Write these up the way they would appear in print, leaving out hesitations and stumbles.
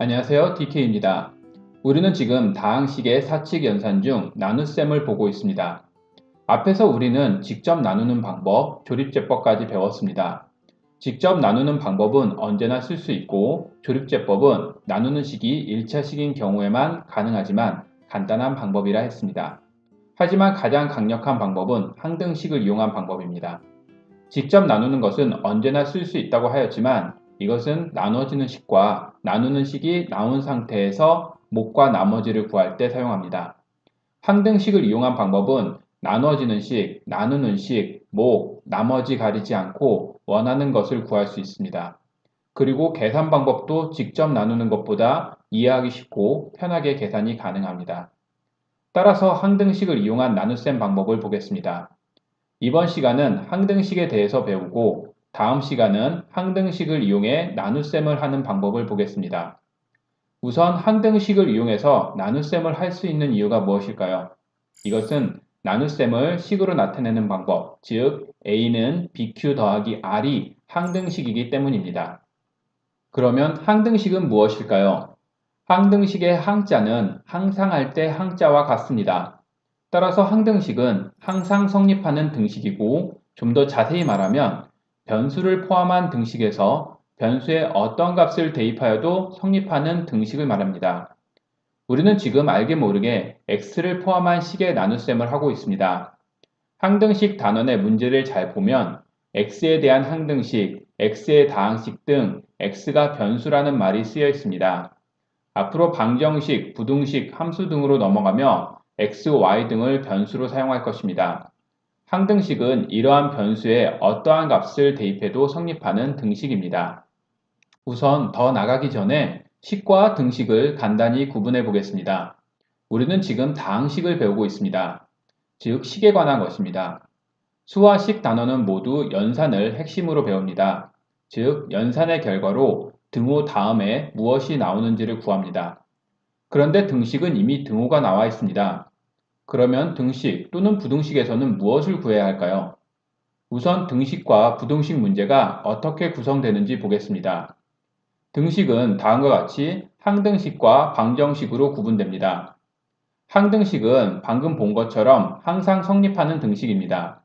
안녕하세요. DK입니다. 우리는 지금 다항식의 사칙 연산 중 나눗셈을 보고 있습니다. 앞에서 우리는 직접 나누는 방법, 조립제법까지 배웠습니다. 직접 나누는 방법은 언제나 쓸 수 있고 조립제법은 나누는 식이 1차식인 경우에만 가능하지만 간단한 방법이라 했습니다. 하지만 가장 강력한 방법은 항등식을 이용한 방법입니다. 직접 나누는 것은 언제나 쓸 수 있다고 하였지만 이것은 나눠지는 식과 나누는 식이 나온 상태에서 목과 나머지를 구할 때 사용합니다. 항등식을 이용한 방법은 나눠지는 식, 나누는 식, 목, 나머지 가리지 않고 원하는 것을 구할 수 있습니다. 그리고 계산 방법도 직접 나누는 것보다 이해하기 쉽고 편하게 계산이 가능합니다. 따라서 항등식을 이용한 나눗셈 방법을 보겠습니다. 이번 시간은 항등식에 대해서 배우고 다음 시간은 항등식을 이용해 나눗셈을 하는 방법을 보겠습니다. 우선 항등식을 이용해서 나눗셈을 할 수 있는 이유가 무엇일까요? 이것은 나눗셈을 식으로 나타내는 방법, 즉 A는 BQ 더하기 R이 항등식이기 때문입니다. 그러면 항등식은 무엇일까요? 항등식의 항자는 항상 할 때 항자와 같습니다. 따라서 항등식은 항상 성립하는 등식이고 좀 더 자세히 말하면 변수를 포함한 등식에서 변수에 어떤 값을 대입하여도 성립하는 등식을 말합니다. 우리는 지금 알게 모르게 x를 포함한 식의 나눗셈을 하고 있습니다. 항등식 단원의 문제를 잘 보면 x에 대한 항등식, x의 다항식 등 x가 변수라는 말이 쓰여 있습니다. 앞으로 방정식, 부등식, 함수 등으로 넘어가며 x, y 등을 변수로 사용할 것입니다. 항등식은 이러한 변수에 어떠한 값을 대입해도 성립하는 등식입니다. 우선 더 나가기 전에 식과 등식을 간단히 구분해 보겠습니다. 우리는 지금 다항식을 배우고 있습니다. 즉 식에 관한 것입니다. 수와 식 단원은 모두 연산을 핵심으로 배웁니다. 즉 연산의 결과로 등호 다음에 무엇이 나오는지를 구합니다. 그런데 등식은 이미 등호가 나와 있습니다. 그러면 등식 또는 부등식에서는 무엇을 구해야 할까요? 우선 등식과 부등식 문제가 어떻게 구성되는지 보겠습니다. 등식은 다음과 같이 항등식과 방정식으로 구분됩니다. 항등식은 방금 본 것처럼 항상 성립하는 등식입니다.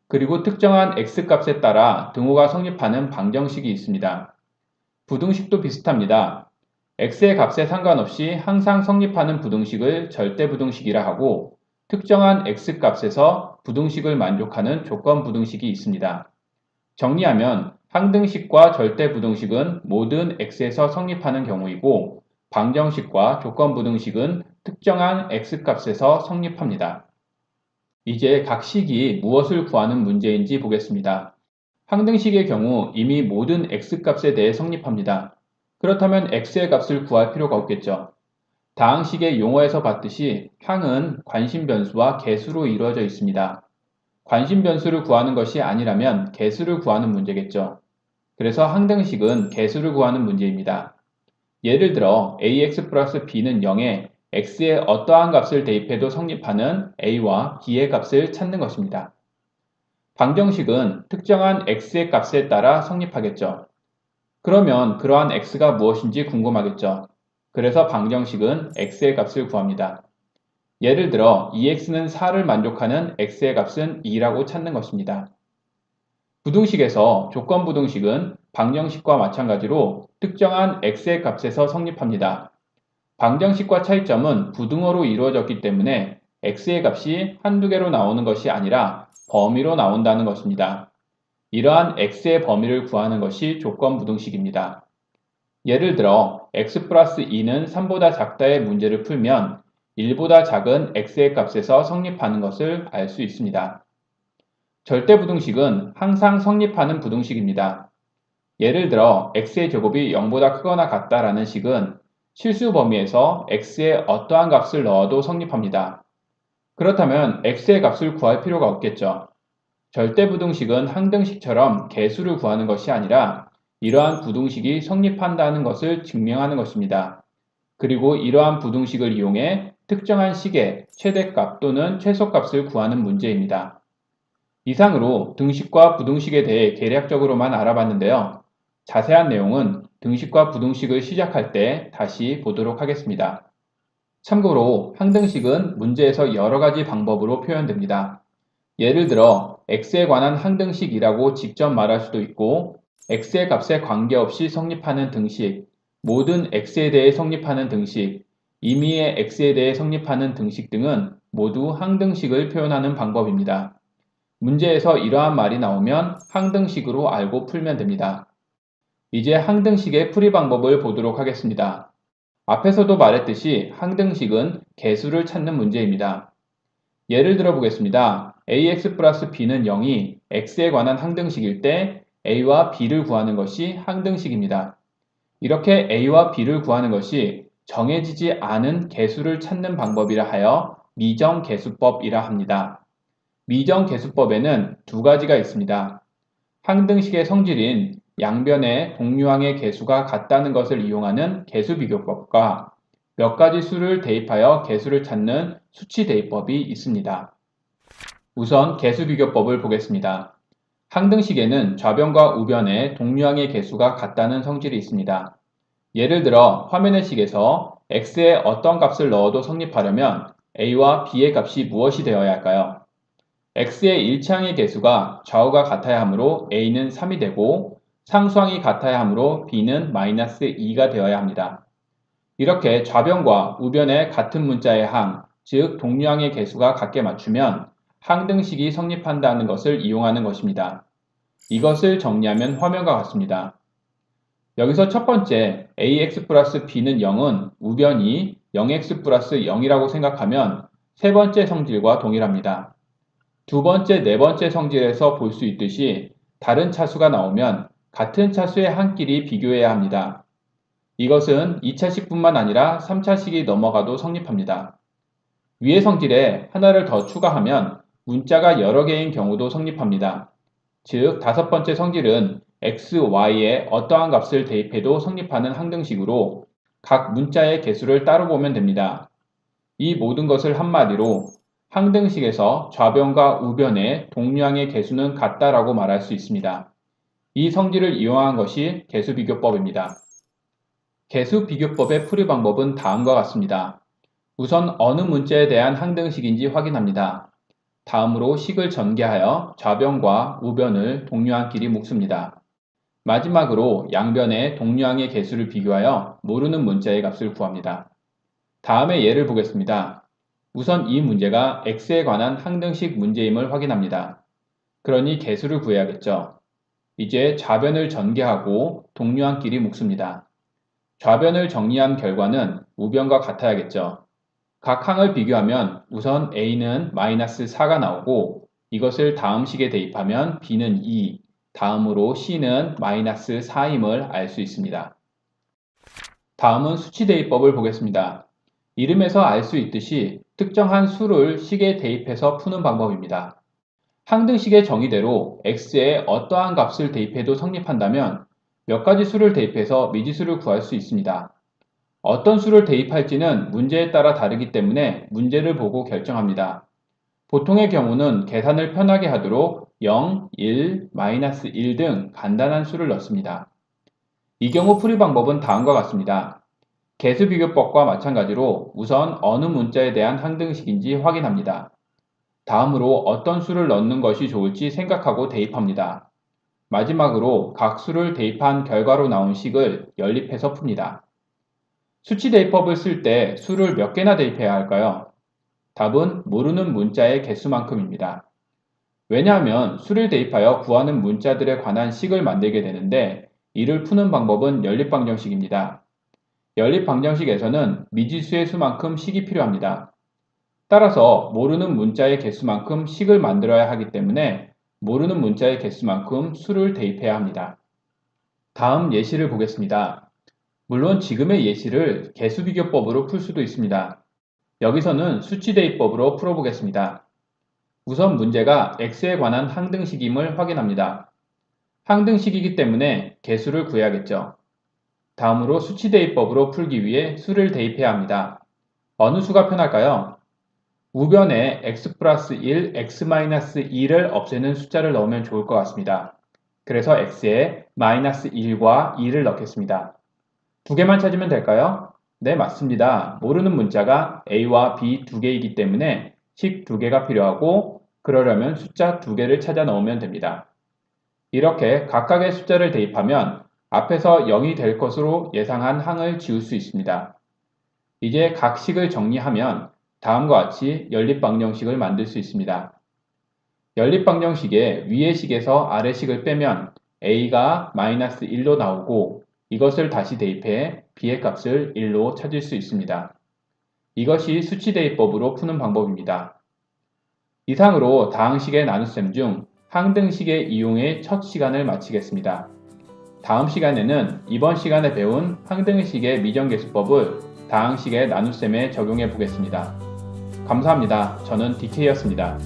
그리고 특정한 x값에 따라 등호가 성립하는 방정식이 있습니다. 부등식도 비슷합니다. x의 값에 상관없이 항상 성립하는 부등식을 절대부등식이라 하고 특정한 x값에서 부등식을 만족하는 조건부등식이 있습니다. 정리하면 항등식과 절대부등식은 모든 x에서 성립하는 경우이고 방정식과 조건부등식은 특정한 x값에서 성립합니다. 이제 각 식이 무엇을 구하는 문제인지 보겠습니다. 항등식의 경우 이미 모든 x값에 대해 성립합니다. 그렇다면 x의 값을 구할 필요가 없겠죠. 다항식의 용어에서 봤듯이 항은 관심 변수와 개수로 이루어져 있습니다. 관심 변수를 구하는 것이 아니라면 개수를 구하는 문제겠죠. 그래서 항등식은 개수를 구하는 문제입니다. 예를 들어 ax 플러스 b는 0에 x에 어떠한 값을 대입해도 성립하는 a와 b의 값을 찾는 것입니다. 방정식은 특정한 x의 값에 따라 성립하겠죠. 그러면 그러한 x가 무엇인지 궁금하겠죠. 그래서 방정식은 x의 값을 구합니다. 예를 들어 2x는 4를 만족하는 x의 값은 2라고 찾는 것입니다. 부등식에서 조건부등식은 방정식과 마찬가지로 특정한 x의 값에서 성립합니다. 방정식과 차이점은 부등호로 이루어졌기 때문에 x의 값이 한두 개로 나오는 것이 아니라 범위로 나온다는 것입니다. 이러한 x의 범위를 구하는 것이 조건부등식입니다. 예를 들어 x 플러스 2는 3보다 작다의 문제를 풀면 1보다 작은 x의 값에서 성립하는 것을 알 수 있습니다. 절대부등식은 항상 성립하는 부등식입니다. 예를 들어 x의 제곱이 0보다 크거나 같다라는 식은 실수 범위에서 x에 어떠한 값을 넣어도 성립합니다. 그렇다면 x의 값을 구할 필요가 없겠죠. 절대부등식은 항등식처럼 개수를 구하는 것이 아니라 이러한 부등식이 성립한다는 것을 증명하는 것입니다. 그리고 이러한 부등식을 이용해 특정한 식의 최대값 또는 최소값을 구하는 문제입니다. 이상으로 등식과 부등식에 대해 계략적으로만 알아봤는데요. 자세한 내용은 등식과 부등식을 시작할 때 다시 보도록 하겠습니다. 참고로 항등식은 문제에서 여러 가지 방법으로 표현됩니다. 예를 들어 x에 관한 항등식이라고 직접 말할 수도 있고 x의 값에 관계없이 성립하는 등식, 모든 x에 대해 성립하는 등식, 임의의 x에 대해 성립하는 등식 등은 모두 항등식을 표현하는 방법입니다. 문제에서 이러한 말이 나오면 항등식으로 알고 풀면 됩니다. 이제 항등식의 풀이 방법을 보도록 하겠습니다. 앞에서도 말했듯이 항등식은 개수를 찾는 문제입니다. 예를 들어 보겠습니다. ax 플러스 b는 0이 x에 관한 항등식일 때 a와 b를 구하는 것이 항등식입니다. 이렇게 a와 b를 구하는 것이 정해지지 않은 개수를 찾는 방법이라 하여 미정개수법이라 합니다. 미정개수법에는 두 가지가 있습니다. 항등식의 성질인 양변의 동류항의 개수가 같다는 것을 이용하는 개수비교법과 몇 가지 수를 대입하여 개수를 찾는 수치대입법이 있습니다. 우선 개수비교법을 보겠습니다. 항등식에는 좌변과 우변의 동류항의 개수가 같다는 성질이 있습니다. 예를 들어 화면의 식에서 x에 어떤 값을 넣어도 성립하려면 a와 b의 값이 무엇이 되어야 할까요? x의 일치항의 개수가 좌우가 같아야 하므로 a는 3이 되고 상수항이 같아야 하므로 b는 -2가 되어야 합니다. 이렇게 좌변과 우변의 같은 문자의 항, 즉 동류항의 개수가 같게 맞추면 항등식이 성립한다는 것을 이용하는 것입니다. 이것을 정리하면 화면과 같습니다. 여기서 첫 번째 ax 플러스 b는 0은 우변이 0x 플러스 0이라고 생각하면 세 번째 성질과 동일합니다. 두 번째, 네 번째 성질에서 볼 수 있듯이 다른 차수가 나오면 같은 차수의 항끼리 비교해야 합니다. 이것은 2차식뿐만 아니라 3차식이 넘어가도 성립합니다. 위의 성질에 하나를 더 추가하면 문자가 여러 개인 경우도 성립합니다. 즉, 다섯 번째 성질은 x, y에 어떠한 값을 대입해도 성립하는 항등식으로 각 문자의 개수를 따로 보면 됩니다. 이 모든 것을 한마디로 항등식에서 좌변과 우변의 동류항의 개수는 같다라고 말할 수 있습니다. 이 성질을 이용한 것이 개수비교법입니다. 개수비교법의 풀이 방법은 다음과 같습니다. 우선 어느 문자에 대한 항등식인지 확인합니다. 다음으로 식을 전개하여 좌변과 우변을 동류항끼리 묶습니다. 마지막으로 양변의 동류항의 개수를 비교하여 모르는 문자의 값을 구합니다. 다음의 예를 보겠습니다. 우선 이 문제가 x에 관한 항등식 문제임을 확인합니다. 그러니 개수를 구해야겠죠. 이제 좌변을 전개하고 동류항끼리 묶습니다. 좌변을 정리한 결과는 우변과 같아야겠죠. 각 항을 비교하면 우선 a는 -4가 나오고 이것을 다음 식에 대입하면 b는 2, 다음으로 c는 -4임을 알 수 있습니다. 다음은 수치대입법을 보겠습니다. 이름에서 알 수 있듯이 특정한 수를 식에 대입해서 푸는 방법입니다. 항등식의 정의대로 x에 어떠한 값을 대입해도 성립한다면 몇 가지 수를 대입해서 미지수를 구할 수 있습니다. 어떤 수를 대입할지는 문제에 따라 다르기 때문에 문제를 보고 결정합니다. 보통의 경우는 계산을 편하게 하도록 0, 1, -1 등 간단한 수를 넣습니다. 이 경우 풀이 방법은 다음과 같습니다. 개수비교법과 마찬가지로 우선 어느 문자에 대한 항등식인지 확인합니다. 다음으로 어떤 수를 넣는 것이 좋을지 생각하고 대입합니다. 마지막으로 각 수를 대입한 결과로 나온 식을 연립해서 풉니다. 수치대입법을 쓸 때 수를 몇 개나 대입해야 할까요? 답은 모르는 문자의 개수만큼입니다. 왜냐하면 수를 대입하여 구하는 문자들에 관한 식을 만들게 되는데 이를 푸는 방법은 연립방정식입니다. 연립방정식에서는 미지수의 수만큼 식이 필요합니다. 따라서 모르는 문자의 개수만큼 식을 만들어야 하기 때문에 모르는 문자의 개수만큼 수를 대입해야 합니다. 다음 예시를 보겠습니다. 물론 지금의 예시를 개수비교법으로 풀 수도 있습니다. 여기서는 수치대입법으로 풀어보겠습니다. 우선 문제가 x에 관한 항등식임을 확인합니다. 항등식이기 때문에 개수를 구해야겠죠. 다음으로 수치대입법으로 풀기 위해 수를 대입해야 합니다. 어느 수가 편할까요? 우변에 x 플러스 1, x 마이너스 2를 없애는 숫자를 넣으면 좋을 것 같습니다. 그래서 x에 마이너스 1과 2를 넣겠습니다. 두 개만 찾으면 될까요? 네, 맞습니다. 모르는 문자가 a와 b 두 개이기 때문에 식 두 개가 필요하고 그러려면 숫자 두 개를 찾아 넣으면 됩니다. 이렇게 각각의 숫자를 대입하면 앞에서 0이 될 것으로 예상한 항을 지울 수 있습니다. 이제 각 식을 정리하면 다음과 같이 연립방정식을 만들 수 있습니다. 연립방정식의 위의 식에서 아래 식을 빼면 a가 마이너스 1로 나오고 이것을 다시 대입해 b의 값을 1로 찾을 수 있습니다. 이것이 수치대입법으로 푸는 방법입니다. 이상으로 다항식의 나눗셈 중 항등식의 이용의 첫 시간을 마치겠습니다. 다음 시간에는 이번 시간에 배운 항등식의 미정계수법을 다항식의 나눗셈에 적용해 보겠습니다. 감사합니다. 저는 DK였습니다.